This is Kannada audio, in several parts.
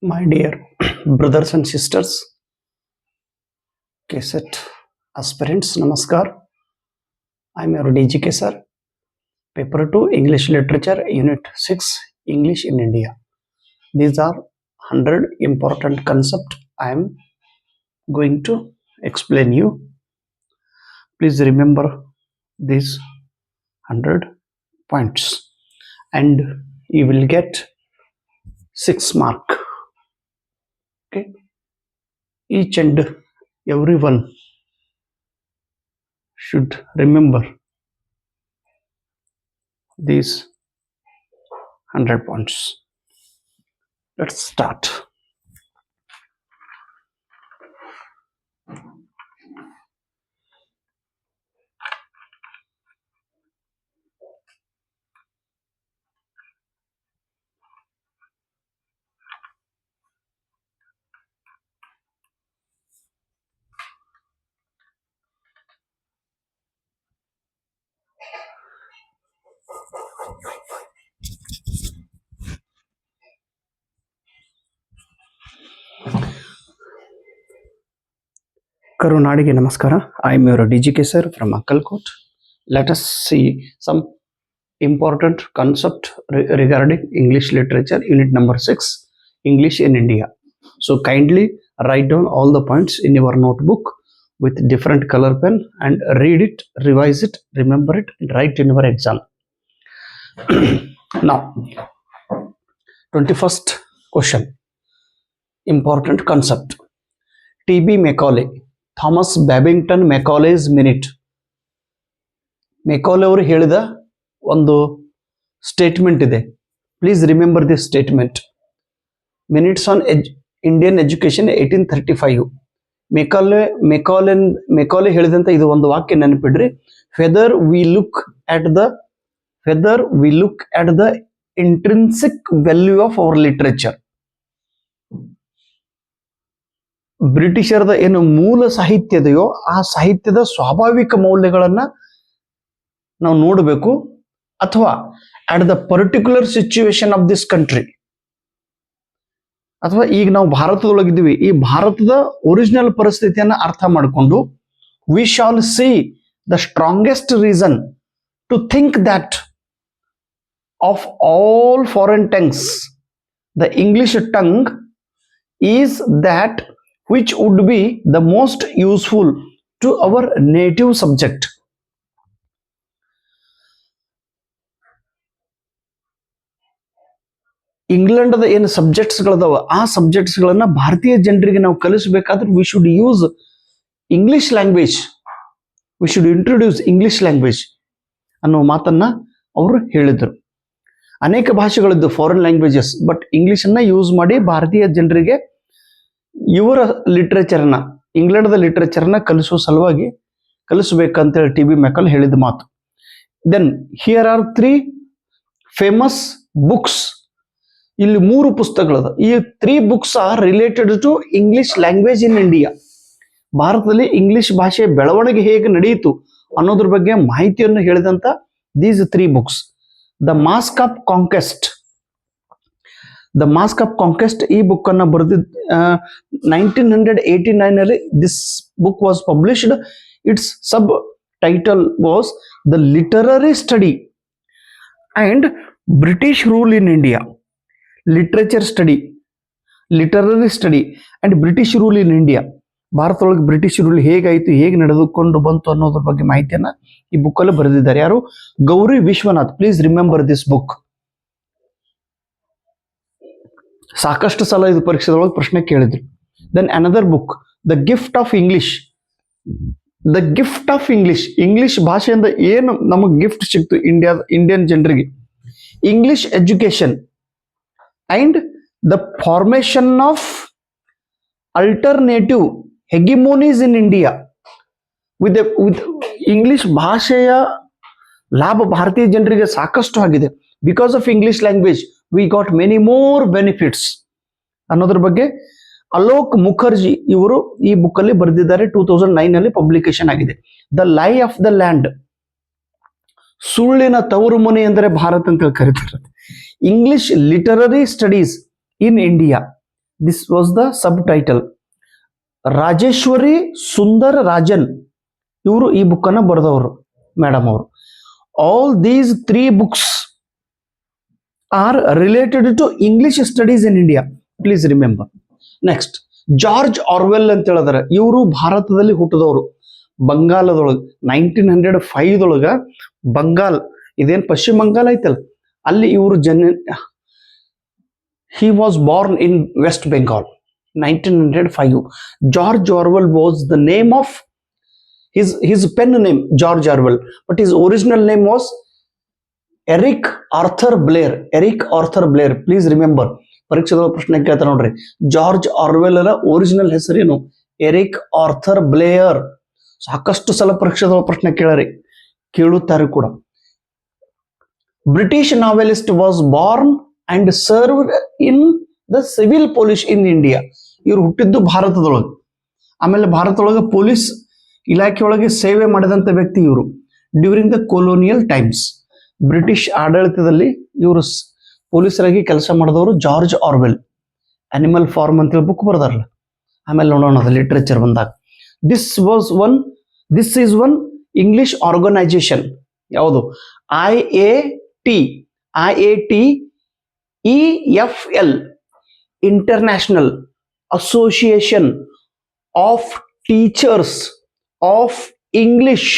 My dear brothers and sisters, KSET aspirants, Namaskar. I am your DGK sir. Paper 2 English Literature, Unit 6 English in India. These are 100 important concepts I am going to explain you. Please remember these 100 points and you will get 6 mark. Okay. Each and everyone should remember these 100 points. Let's start. Karunadigi Namaskara. I am your DGK sir from Akkalkot. Let us see some important concept regarding English literature, unit number 6, English in India. So kindly write down all the points in your notebook with different color pen and read it, revise it, remember it, and write in your exam. Now, 21st question. Important concept. T.B. Macaulay. Thomas Babington Macaulay's minute. Macaulay ಅವರು ಹೇಳಿದ ಒಂದು ಸ್ಟೇಟ್ಮೆಂಟ್ ಇದೆ. Please remember this statement. Minutes on Indian education 1835. Macaulay ಹೇಳಿದಂತ ಇದು ಒಂದು ವಾಕ್ಯ ನೆನಪಿಡ್ರಿ. Whether we look at the intrinsic value of our literature. ಬ್ರಿಟಿಷರದ ಏನು ಮೂಲ ಸಾಹಿತ್ಯ ಇದೆಯೋ ಆ ಸಾಹಿತ್ಯದ ಸ್ವಾಭಾವಿಕ ಮೌಲ್ಯಗಳನ್ನ ನಾವು ನೋಡಬೇಕು, ಅಥವಾ at the particular situation of this country, ಅಥವಾ ಈಗ ನಾವು ಭಾರತದೊಳಗಿದ್ದೀವಿ, ಈ ಭಾರತದ ಒರಿಜಿನಲ್ ಪರಿಸ್ಥಿತಿಯನ್ನ ಅರ್ಥ ಮಾಡಿಕೊಂಡು we shall see the strongest reason to think that of all foreign tongues the English tongue is that which would be the most useful to our native subject. England ಏನು ಸಬ್ಜೆಕ್ಟ್ಸ್ಗಳದಾವ ಆ ಸಬ್ಜೆಕ್ಟ್ಸ್ಗಳನ್ನ ಭಾರತೀಯ ಜನರಿಗೆ ನಾವು ಕಲಿಸಬೇಕಾದ್ರೆ we should use English language, we should introduce English language ಅನ್ನೋ ಮಾತನ್ನ ಅವರು ಹೇಳಿದರು. ಅನೇಕ ಭಾಷೆಗಳಿದ್ದು ಫಾರಿನ್ ಲ್ಯಾಂಗ್ವೇಜಸ್, ಬಟ್ ಇಂಗ್ಲಿಷನ್ನ ಯೂಸ್ ಮಾಡಿ ಭಾರತೀಯ ಜನರಿಗೆ ಇವರ ಲಿಟ್ರೇಚರ್ನ, ಇಂಗ್ಲೆಂಡ್ದ ಲಿಟ್ರೇಚರ್ನ ಕಲಿಸುವ ಸಲುವಾಗಿ ಕಲಿಸಬೇಕಂತೇಳಿ ಟಿ.ಬಿ. ಮೆಕಾಲೆ ಹೇಳಿದ ಮಾತು. Then here are 3 famous books. ಇಲ್ಲಿ 3 ಪುಸ್ತಕಗಳದ. ಈ 3 books are related to English language in India. ಭಾರತದಲ್ಲಿ ಇಂಗ್ಲಿಷ್ ಭಾಷೆ ಬೆಳವಣಿಗೆ ಹೇಗೆ ನಡೆಯಿತು ಅನ್ನೋದ್ರ ಬಗ್ಗೆ ಮಾಹಿತಿಯನ್ನು ಹೇಳಿದಂತ these 3 books. The Mask of Conquest. The Mask of Conquest ಈ ಬುಕ್ ಅನ್ನ ಬರೆದಿದ್ದ 1989 ಅಲ್ಲಿ this book was published. Its subtitle was the literary study and British rule in India. Literature study, literary study and British rule in India. ಭಾರತದೊಳಗೆ ಬ್ರಿಟಿಷ್ ರೂಲ್ ಹೇಗಾಯಿತು, ಹೇಗೆ ನಡೆದುಕೊಂಡು ಬಂತು ಅನ್ನೋದ್ರ ಬಗ್ಗೆ ಮಾಹಿತಿಯನ್ನ ಈ ಬುಕ್ ಅಲ್ಲಿ ಬರೆದಿದ್ದಾರೆ. ಯಾರು? Gauri Vishwanath. Please remember this book. ಸಾಕಷ್ಟು ಸಲ ಇದು ಪರೀಕ್ಷೆದೊಳಗೆ ಪ್ರಶ್ನೆ ಕೇಳಿದ್ರು. Then another book, the gift of English. The gift of English. English ಭಾಷೆಯಿಂದ ಏನು ನಮಗೆ ಗಿಫ್ಟ್ ಸಿಕ್ತು ಇಂಡಿಯನ್ ಜನರಿಗೆ. English education and the formation of alternative hegemonies in India. With English ಭಾಷೆಯ ಲಾಭ ಭಾರತೀಯ ಜನರಿಗೆ ಸಾಕಷ್ಟು ಆಗಿದೆ. Because of English language we got many more benefits ಅನ್ನೋದ್ರ ಬಗ್ಗೆ ಅಲೋಕ್ ಮುಖರ್ಜಿ ಇವರು ಈ ಬುಕ್ ಅಲ್ಲಿ ಬರೆದಿದ್ದಾರೆ. 2009 ಅಲ್ಲಿ ಪಬ್ಲಿಕೇಶನ್ ಆಗಿದೆ. ದ ಲೈ ಆಫ್ ದ ಲ್ಯಾಂಡ್. ಸುಳ್ಳಿನ ತವರು ಮನೆ ಎಂದರೆ ಭಾರತ ಅಂತ ಕರೀತಾರೆ. English literary studies in India. This was the subtitle. Rajeswari Sunder Rajan ಇವರು ಈ ಬುಕ್ ಅನ್ನ ಬರೆದವರು ಮೇಡಮ್ ಅವರು. All these 3 books are related to English studies in India. Please remember. Next, George Orwell ಅಂತ ಹೇಳಿದಾರೆ. ಇವರು ಭಾರತದಲ್ಲಿ ಹುಟ್ಟಿದವರು, ಬಂಗಾಲದೊಳಗೆ 1905 ಬಂಗಾಲ್, ಇದೇನು ಪಶ್ಚಿಮ ಬಂಗಾಲ್ ಐತಲ್ಲ, ಅಲ್ಲಿ ಇವರು he was born in West Bengal 1905. George Orwell was the name of his pen name, George Orwell, but his original name was Eric Arthur Blair. Eric Arthur Blair, please remember. ಪರೀಕ್ಷೆದ ಪ್ರಶ್ನೆ ಕೇಳ್ತಾರೆ ನೋಡ್ರಿ, ಜಾರ್ಜ್ ಆರ್ವೆಲ್ ಒರಿಜಿನಲ್ ಹೆಸರೇನು? Eric Arthur Blair. ಸಾಕಷ್ಟು ಸಲ ಪರೀಕ್ಷೆದ ಪ್ರಶ್ನೆ ಕೇಳುತ್ತಾರೆ ಕೂಡ. British novelist was Born and served in the civil police in India. ಇವರು ಹುಟ್ಟಿದ್ದು ಭಾರತದೊಳಗೆ, ಆಮೇಲೆ ಭಾರತದೊಳಗೆ ಪೊಲೀಸ್ ಇಲಾಖೆಯೊಳಗೆ ಸೇವೆ ಮಾಡಿದಂಥ ವ್ಯಕ್ತಿ ಇವರು during the colonial times. British ಆಡಳಿತದಲ್ಲಿ ಇವರು ಪೊಲೀಸರಾಗಿ ಕೆಲಸ ಮಾಡಿದವರು ಜಾರ್ಜ್ ಆರ್ವೆಲ್. ಅನಿಮಲ್ ಫಾರ್ಮ್ ಅಂತೇಳಿ ಬುಕ್ ಬರ್ದಾರಲ್ಲ, ಆಮೇಲೆ ನೋಡೋಣ ಅದು ಲಿಟ್ರೇಚರ್ ಬಂದಾಗ. This is one English organisation. ಯಾವುದು? IATEFL, international association of teachers of English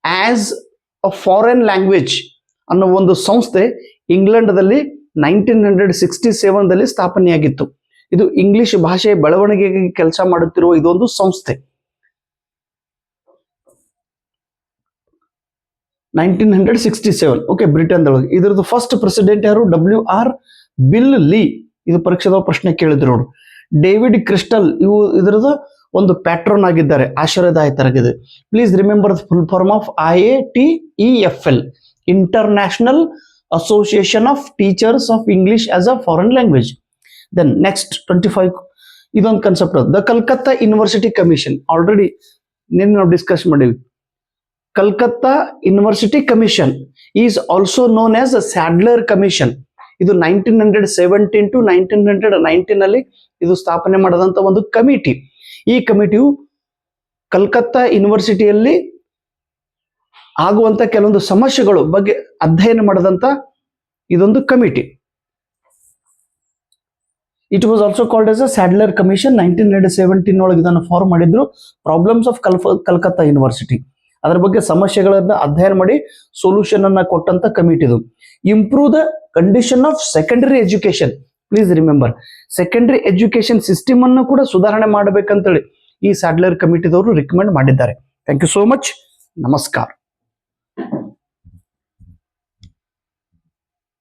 as a foreign Language ಅನ್ನೋ ಒಂದು ಸಂಸ್ಥೆ ಇಂಗ್ಲೆಂಡ್ದಲ್ಲಿ 1967 ಸ್ಥಾಪನೆಯಾಗಿತ್ತು. ಇದು ಇಂಗ್ಲಿಷ್ ಭಾಷೆಯ ಬೆಳವಣಿಗೆಗೆ ಕೆಲಸ ಮಾಡುತ್ತಿರುವ ಇದೊಂದು ಸಂಸ್ಥೆ. 1967, ಓಕೆ, ಬ್ರಿಟನ್ದೊಳಗೆ. ಇದರದ್ದು ಫಸ್ಟ್ ಪ್ರೆಸಿಡೆಂಟ್ ಯಾರು? WR ಬಿಲ್ ಲೀ. ಇದು ಪರೀಕ್ಷೆದ ಪ್ರಶ್ನೆ ಕೇಳಿದ್ರು ನೋಡು. ಡೇವಿಡ್ ಕ್ರಿಸ್ಟಲ್ ಇದರದ್ದು ಒಂದು ಪ್ಯಾಟ್ರನ್ ಆಗಿದ್ದಾರೆ, ಆಶ್ರಯದಾಯಕರಾಗಿದೆ. Please remember the full form of IATEFL, international association of teachers of English as a foreign language. Then next 25, ಇದೊಂದು concept. The Calcutta university commission, already ನಿನ್ನೆ ನಾವು ಡಿಸ್ಕಸ್ ಮಾಡಿವಿ. Calcutta university commission is also known as Sadler commission. ಇದು 1917 to 1919 ಇದು ಸ್ಥಾಪನೆ ಮಾಡದಂತ ಒಂದು ಕಮಿಟಿ. ಈ ಕಮಿಟಿಯು ಕಲ್ಕತ್ತಾ ಯೂನಿವರ್ಸಿಟಿಯಲ್ಲಿ ಆಗುವಂತ ಕೆಲವೊಂದು ಸಮಸ್ಯೆಗಳು ಬಗ್ಗೆ ಅಧ್ಯಯನ ಮಾಡದಂತ ಇದೊಂದು committee. It was also called as a ಸ್ಯಾಡ್ಲರ್ commission. 1917 ಒಳಗೆ ಇದನ್ನು ಫಾರ್ಮ್ ಮಾಡಿದ್ರು. ಪ್ರಾಬ್ಲಮ್ಸ್ ಆಫ್ ಕಲ್ಕತ್ತಾ ಯೂನಿವರ್ಸಿಟಿ, ಅದರ ಬಗ್ಗೆ ಸಮಸ್ಯೆಗಳನ್ನ ಅಧ್ಯಯನ ಮಾಡಿ ಸೊಲ್ಯೂಷನ್ ಅನ್ನ ಕೊಟ್ಟಂತ ಕಮಿಟಿ ಇದು. Improve the condition of secondary education. Please remember, secondary education system ಅನ್ನು ಕೂಡ ಸುಧಾರಣೆ ಮಾಡಬೇಕಂತೇಳಿ ಈ ಸ್ಯಾಡ್ಲರ್ ಕಮಿಟಿದವರು ರಿಕಮೆಂಡ್ ಮಾಡಿದ್ದಾರೆ. Thank you so much. ನಮಸ್ಕಾರ.